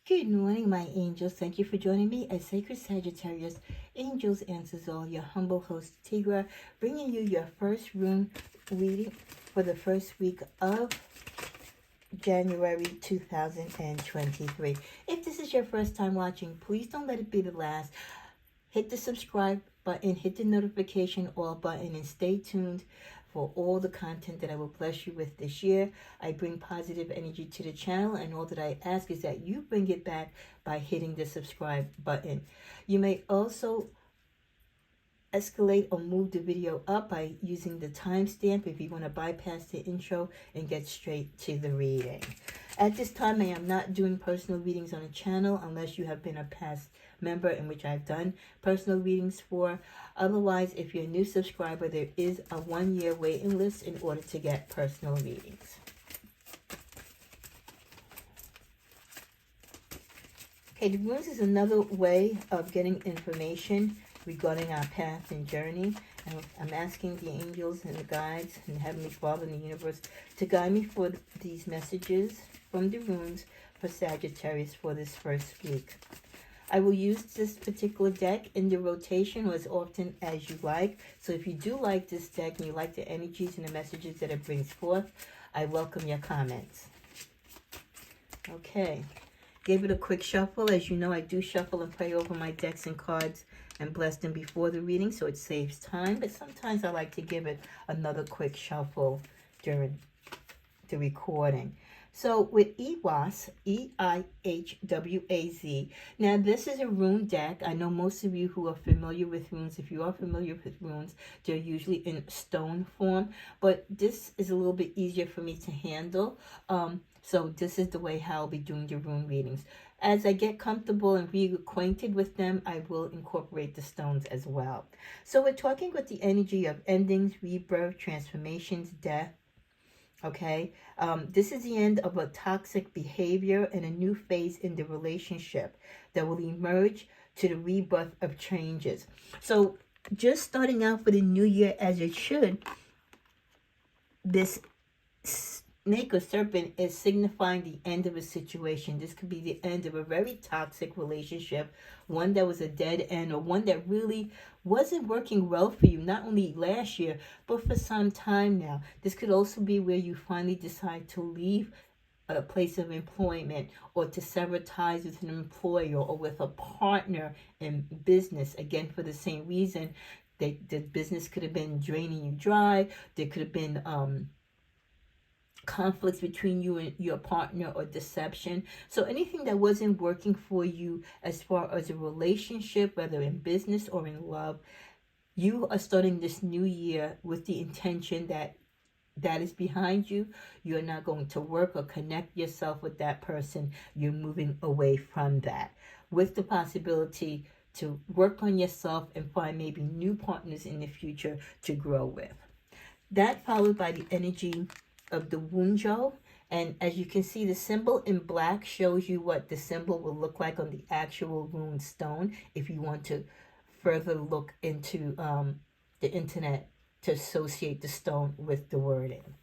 Good morning, my angels. Thank you for joining me as Sacred Sagittarius Angels Answers All, your humble host, Tigra, bringing you your first rune reading for the first week of January 2023. If this is your first time watching, please don't let it be the last. Hit the subscribe button, hit the notification all button, and stay tuned for all the content that I will bless you with this year. I bring positive energy to the channel, and all that I ask is that you bring it back by hitting the subscribe button. You may also escalate or move the video up by using the timestamp if you want to bypass the intro and get straight to the reading. At this time, I am not doing personal readings on the channel unless you have been a past member in which I've done personal readings for. Otherwise, if you're a new subscriber, there is a 1-year waiting list in order to get personal readings. Okay, the runes is another way of getting information regarding our path and journey. And I'm asking the angels and the guides and the Heavenly Father in the universe to guide me for these messages from the runes for Sagittarius for this first week. I will use this particular deck in the rotation or as often as you like. So if you do like this deck and you like the energies and the messages that it brings forth, I welcome your comments. Okay. Gave it a quick shuffle. As you know, I do shuffle and pray over my decks and cards and bless them before the reading, so it saves time. But sometimes I like to give it another quick shuffle during the recording. So with EIHWAZ, E-I-H-W-A-Z. Now, this is a rune deck. I know most of you who are familiar with runes, if you are familiar with runes, they're usually in stone form. But this is a little bit easier for me to handle. So this is the way how I'll be doing the rune readings. As I get comfortable and reacquainted with them, I will incorporate the stones as well. So we're talking with the energy of endings, rebirth, transformations, death. Okay, this is the end of a toxic behavior and a new phase in the relationship that will emerge to the rebirth of changes. So just starting out for the new year as it should, this snake or serpent is signifying the end of a situation. This could be the end of a very toxic relationship, one that was a dead end, or one that really wasn't working well for you, not only last year, but for some time now. This could also be where you finally decide to leave a place of employment or to sever ties with an employer or with a partner in business, again, for the same reason. The business could have been draining you dry. There could have been conflicts between you and your partner or deception. So anything that wasn't working for you as far as a relationship, whether in business or in love, you are starting this new year with the intention that that is behind you. You're not going to work or connect yourself with that person. You're moving away from that with the possibility to work on yourself and find maybe new partners in the future to grow with. That followed by the energy of the Wunjo, and as you can see, the symbol in black shows you what the symbol will look like on the actual rune stone if you want to further look into the internet to associate the stone with the wording.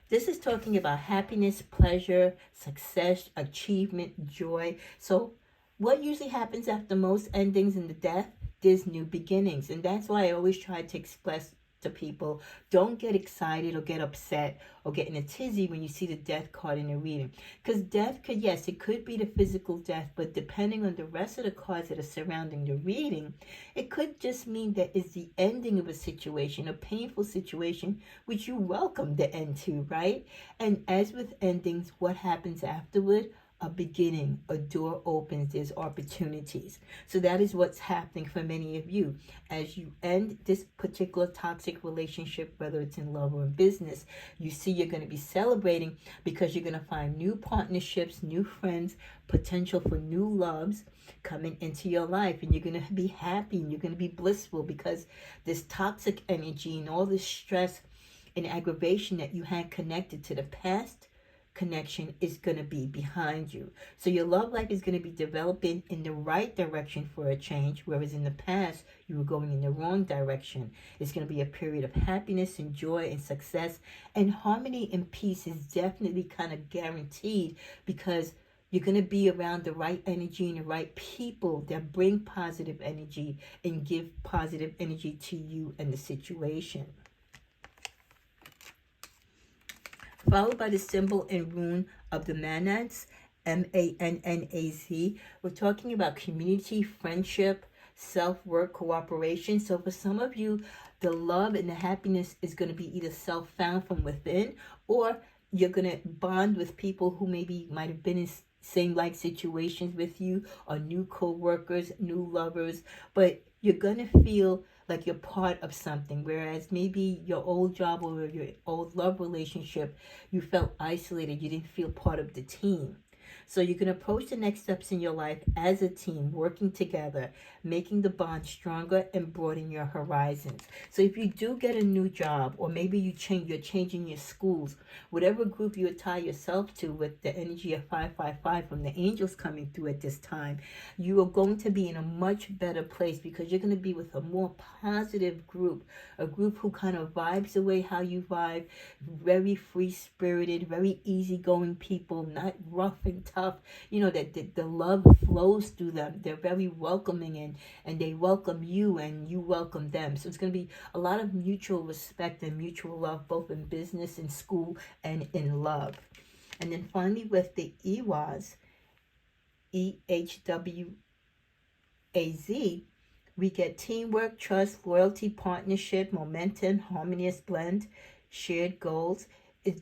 This is talking about happiness, pleasure, success, achievement, joy. So what usually happens after most endings in the death? There's new beginnings, and that's why I always try to express to people, don't get excited or get upset or get in a tizzy when you see the death card in a reading. Because death could, yes, it could be the physical death, but depending on the rest of the cards that are surrounding the reading, it could just mean that it's the ending of a situation, a painful situation, which you welcome the end to, right? And as with endings, what happens afterward? A beginning, a door opens, there's opportunities. So that is what's happening for many of you. As you end this particular toxic relationship, whether it's in love or in business, you see you're going to be celebrating because you're going to find new partnerships, new friends, potential for new loves coming into your life. And you're going to be happy and you're going to be blissful because this toxic energy and all this stress and aggravation that you had connected to the past connection is going to be behind you. So your love life is going to be developing in the right direction for a change, whereas in the past you were going in the wrong direction. It's going to be a period of happiness and joy and success, and harmony and peace is definitely kind of guaranteed because You're going to be around the right energy and the right people that bring positive energy and give positive energy to you and the situation. Followed by the symbol and rune of the Manads, Mannaz. We're talking about community, friendship, self-work, cooperation. So for some of you, the love and the happiness is going to be either self-found from within, or you're going to bond with people who maybe might have been in same like situations with you, or new co-workers, new lovers, but you're going to feel like you're part of something, whereas maybe your old job or your old love relationship, you felt isolated, you didn't feel part of the team. So you can approach the next steps in your life as a team, working together, making the bond stronger and broaden your horizons. So if you do get a new job, or maybe you're changing your schools, whatever group you tie yourself to with the energy of 555 from the angels coming through at this time, you are going to be in a much better place because you're going to be with a more positive group, a group who kind of vibes the way how you vibe, very free-spirited, very easygoing people, not rough and tough. That the love flows through them. They're very welcoming, and they welcome you and you welcome them. So it's going to be a lot of mutual respect and mutual love, both in business, in school, and in love. And then finally with the Ehwaz, EHWAZ, we get teamwork, trust, loyalty, partnership, momentum, harmonious blend, shared goals.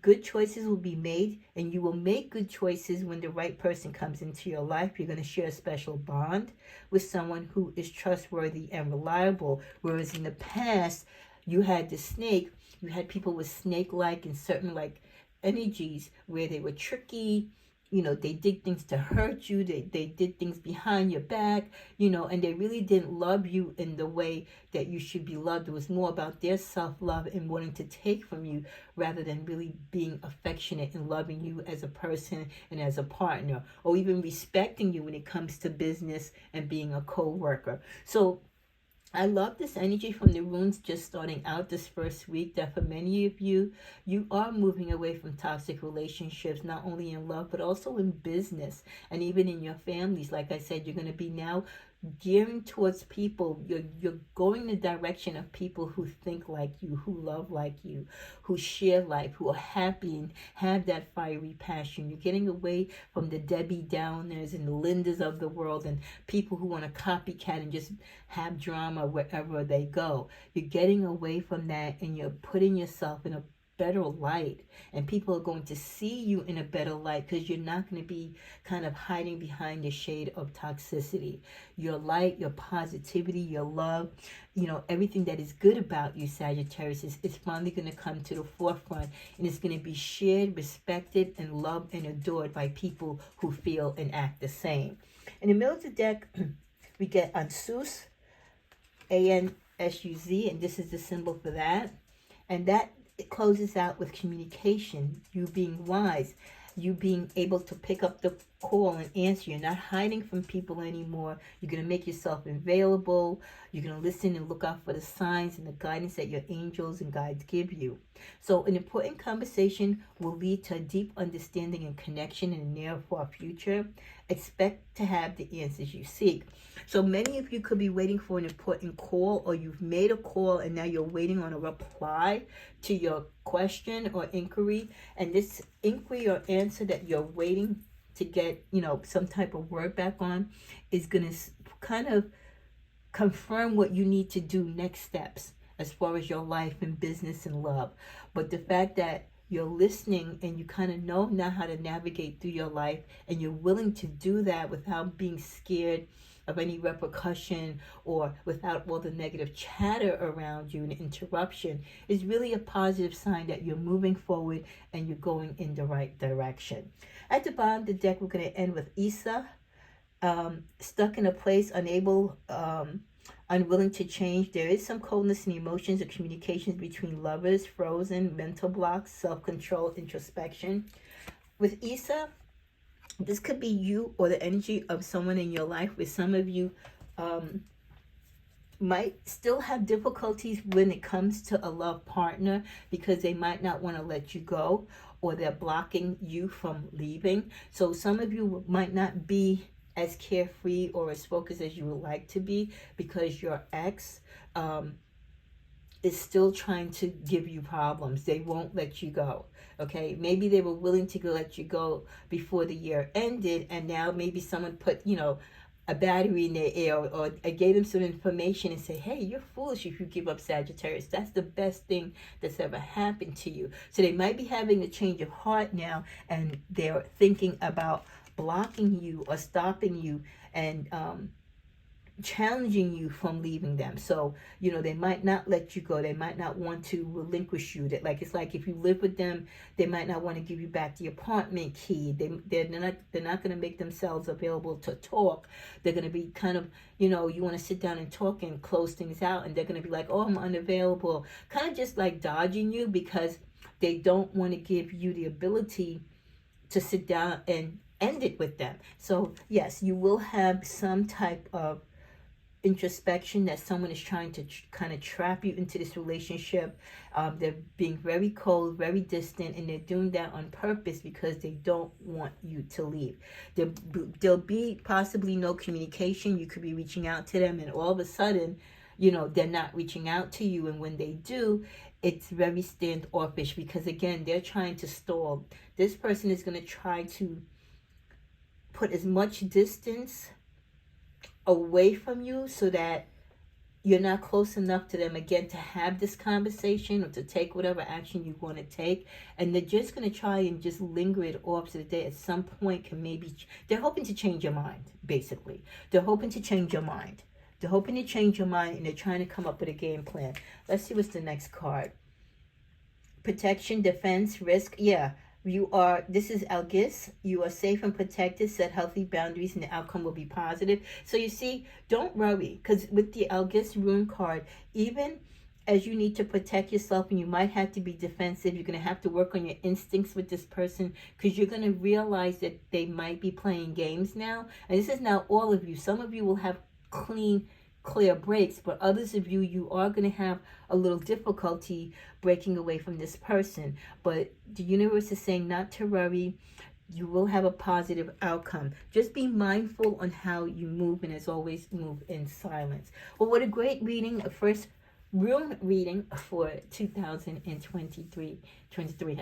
Good choices will be made, and you will make good choices when the right person comes into your life. You're going to share a special bond with someone who is trustworthy and reliable. Whereas in the past, you had the snake, you had people with snake-like and certain like energies where they were tricky. They did things to hurt you. They did things behind your back, and they really didn't love you in the way that you should be loved. It was more about their self-love and wanting to take from you rather than really being affectionate and loving you as a person and as a partner, or even respecting you when it comes to business and being a co-worker. So I love this energy from the runes just starting out this first week, that for many of you, you are moving away from toxic relationships, not only in love, but also in business and even in your families. Like I said, you're going to be now gearing towards people. You're going the direction of people who think like you, who love like you, who share life, who are happy and have that fiery passion. You're getting away from the Debbie Downers and the Lindas of the world and people who want to copycat and just have drama wherever they go. You're getting away from that, and you're putting yourself in a better light, and people are going to see you in a better light because you're not going to be kind of hiding behind the shade of toxicity. Your light, your positivity, your love, everything that is good about you, Sagittarius, is finally going to come to the forefront, and it's going to be shared, respected, and loved and adored by people who feel and act the same. In the middle of the deck, we get Ansuz, ANSUZ, and this is the symbol for that. And that it closes out with communication, you being wise, you being able to pick up the call and answer. You're not hiding from people anymore. You're going to make yourself available. You're going to listen and look out for the signs and the guidance that your angels and guides give you. So an important conversation will lead to a deep understanding and connection in the near or far future. Expect to have the answers you seek. So many of you could be waiting for an important call, or you've made a call and now you're waiting on a reply to your question or inquiry. And this inquiry or answer that you're waiting to get, some type of word back on is going to kind of confirm what you need to do next steps as far as your life and business and love. But the fact that you're listening and you kind of know now how to navigate through your life, and you're willing to do that without being scared of any repercussion or without all the negative chatter around you and interruption, is really a positive sign that you're moving forward and you're going in the right direction. At the bottom of the deck, we're going to end with Isa, stuck in a place, unwilling to change. There is some coldness in emotions or communications between lovers, frozen, mental blocks, self-control, introspection. With Isa, this could be you or the energy of someone in your life. With some of you, might still have difficulties when it comes to a love partner because they might not want to let you go, or they're blocking you from leaving. So some of you might not be as carefree or as focused as you would like to be because your ex is still trying to give you problems. They won't let you go. Okay, maybe they were willing to let you go before the year ended, and now maybe someone put, a battery in their ear, or gave them some information and say, hey, you're foolish if you give up Sagittarius. That's the best thing that's ever happened to you. So they might be having a change of heart now, and they're thinking about blocking you or stopping you and challenging you from leaving them. So they might not let you go. They might not want to relinquish you. That, like, it's like if you live with them, they might not want to give you back the apartment key. They're not going to make themselves available to talk. They're going to be kind of, you want to sit down and talk and close things out, and they're going to be like, oh, I'm unavailable, kind of just like dodging you because they don't want to give you the ability to sit down and end it with them. So yes, you will have some type of introspection that someone is trying to kind of trap you into this relationship. They're being very cold, very distant, and they're doing that on purpose because they don't want you to leave. There'll be possibly no communication. You could be reaching out to them, and all of a sudden, they're not reaching out to you. And when they do, it's very standoffish because, again, they're trying to stall. This person is going to try to put as much distance away from you so that you're not close enough to them again to have this conversation or to take whatever action you want to take. And they're just going to try and just linger it off so that they at some point can they're hoping to change your mind, basically. They're hoping to change your mind. They're hoping to change your mind, and they're trying to come up with a game plan. Let's see what's the next card. Protection, defense, risk. Yeah. This is Algis. You are safe and protected. Set healthy boundaries and the outcome will be positive. So you see, don't worry, because with the Algis rune card, even as you need to protect yourself and you might have to be defensive, you're going to have to work on your instincts with this person because you're going to realize that they might be playing games now. And this is not all of you. Some of you will have clear breaks, but others of you are going to have a little difficulty breaking away from this person. But the universe is saying not to worry. You will have a positive outcome. Just be mindful on how you move, and as always, move in silence. Well, what a great reading. First rune reading for 2023.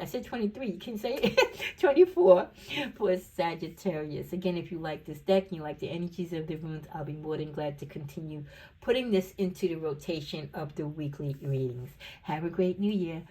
I said 23, you can say it. 24 for Sagittarius. Again, if you like this deck and you like the energies of the runes, I'll be more than glad to continue putting this into the rotation of the weekly readings. Have a great new year.